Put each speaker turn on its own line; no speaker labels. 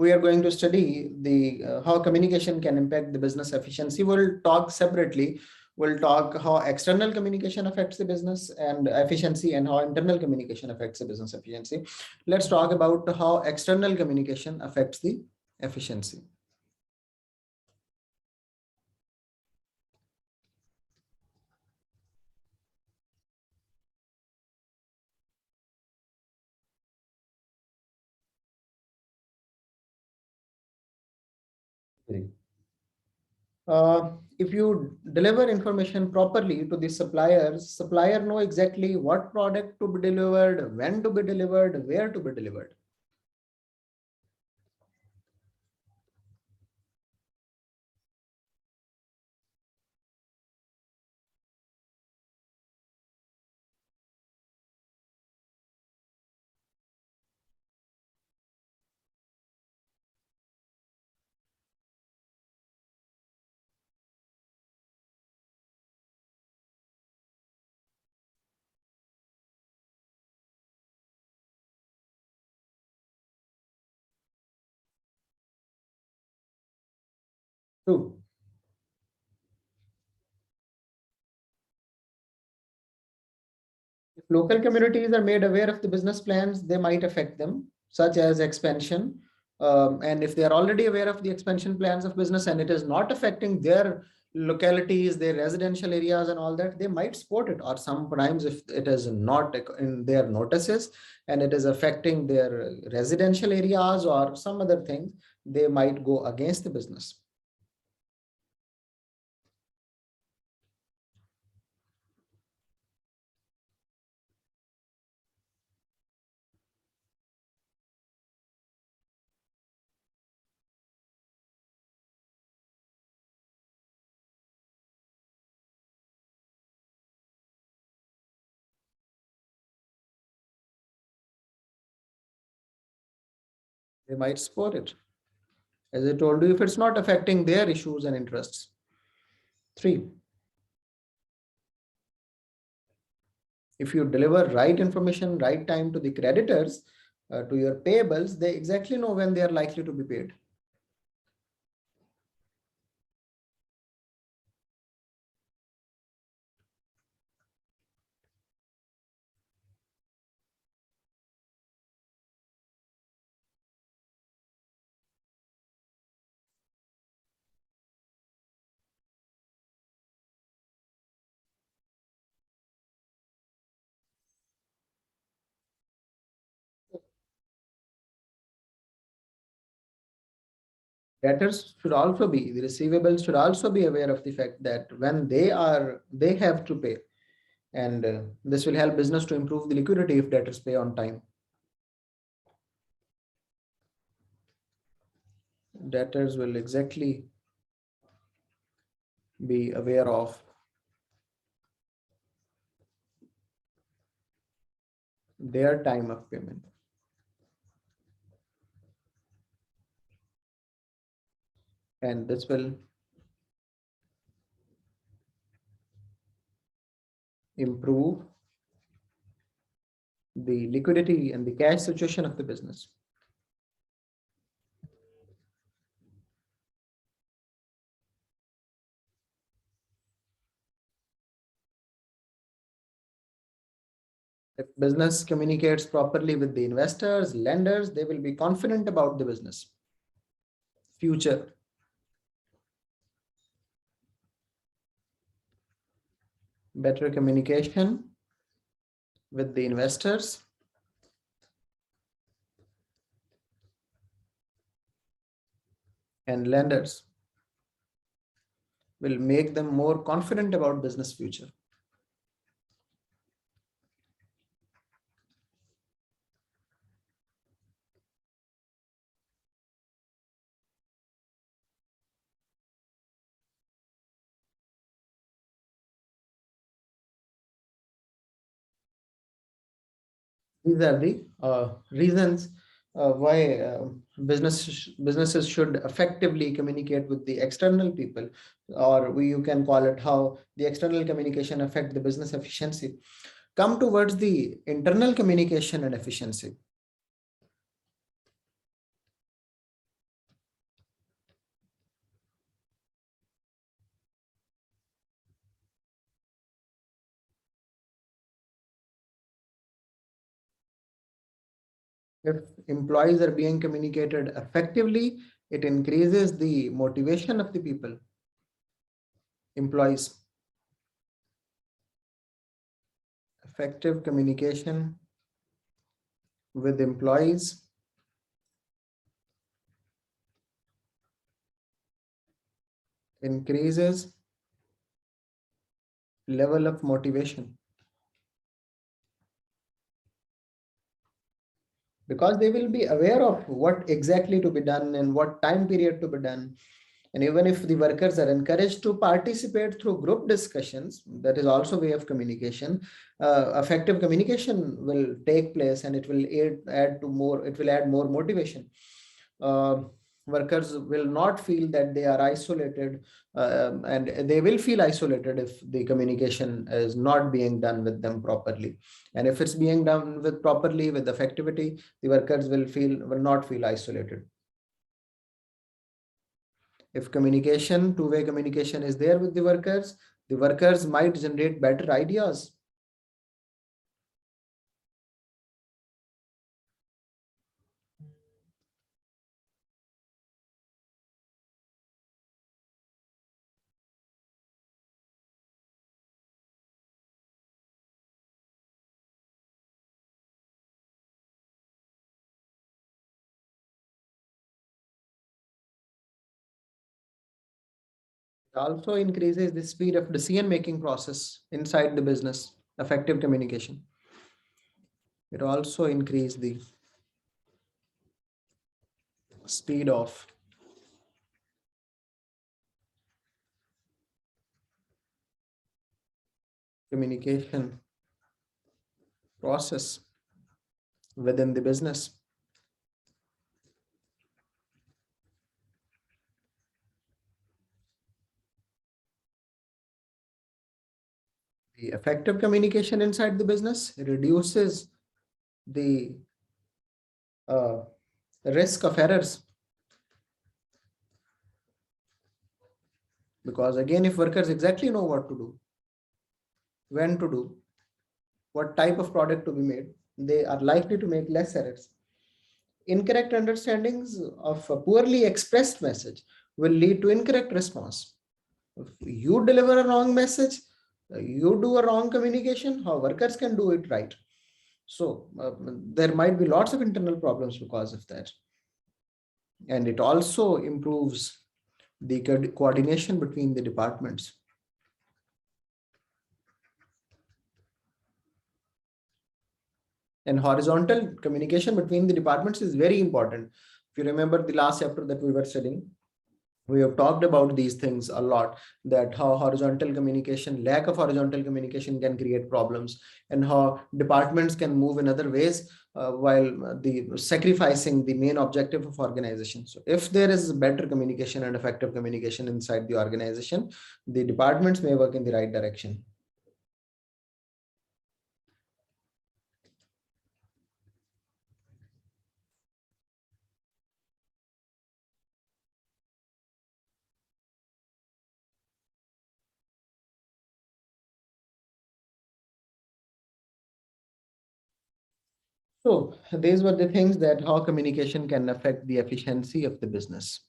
we are going to study the how communication can impact the business efficiency. We'll talk separately. We'll talk how external communication affects the business and efficiency and how internal communication affects the business efficiency. Let's talk about how external communication affects the efficiency. If you deliver information properly to the suppliers, supplier know exactly what product to be delivered, when to be delivered, where to be delivered. True. If local communities are made aware of the business plans, they might affect them, such as expansion. And if they are already aware of the expansion plans of business and it is not affecting their localities, their residential areas and all that, they might support it. Or sometimes if it is not in their notices and it is affecting their residential areas or some other thing, they might go against the business. They might support it. As I told you, if it's not affecting their issues and interests. 3. If you deliver right information, right time to the creditors, to your payables, they exactly know when they are likely to be paid. Debtors should also be, the receivables should also be aware of the fact that when they have to pay. And this will help business to improve the liquidity if debtors pay on time. Debtors will exactly be aware of their time of payment. And this will improve the liquidity and the cash situation of the business. If business communicates properly with the investors, lenders, they will be confident about the business future. Better communication with the investors and lenders will make them more confident about business future. These are the reasons why businesses should effectively communicate with the external people, or you can call it how the external communication affect the business efficiency. Come towards the internal communication and efficiency. If employees are being communicated effectively, it increases the motivation of the people, employees. Effective communication with employees increases level of motivation, because they will be aware of what exactly to be done and what time period to be done. And even if the workers are encouraged to participate through group discussions, that is also way of communication. Effective communication will take place, and it will add more motivation. uh, Workers will not feel that they are isolated, and they will feel isolated if the communication is not being done with them properly. And if it's being done with properly, with effectivity, the workers will not feel isolated. If communication, two-way communication is there with the workers might generate better ideas. It also increases the speed of decision-making process inside the business. Effective communication. It also increases the speed of communication process within the business. The effective communication inside the business reduces the uh, risk of errors, because again, if workers exactly know what to do, when to do, what type of product to be made, they are likely to make less errors. Incorrect understandings of a poorly expressed message will lead to incorrect response. If you deliver a wrong message, you do a wrong communication, how workers can do it right? So there might be lots of internal problems because of that. And it also improves the coordination between the departments. And horizontal communication between the departments is very important. If you remember the last chapter that we were studying, we have talked about these things a lot, that how horizontal communication, lack of horizontal communication can create problems, and how departments can move in other ways while the sacrificing the main objective of organization. So if there is better communication and effective communication inside the organization, the departments may work in the right direction. So these were the things that how communication can affect the efficiency of the business.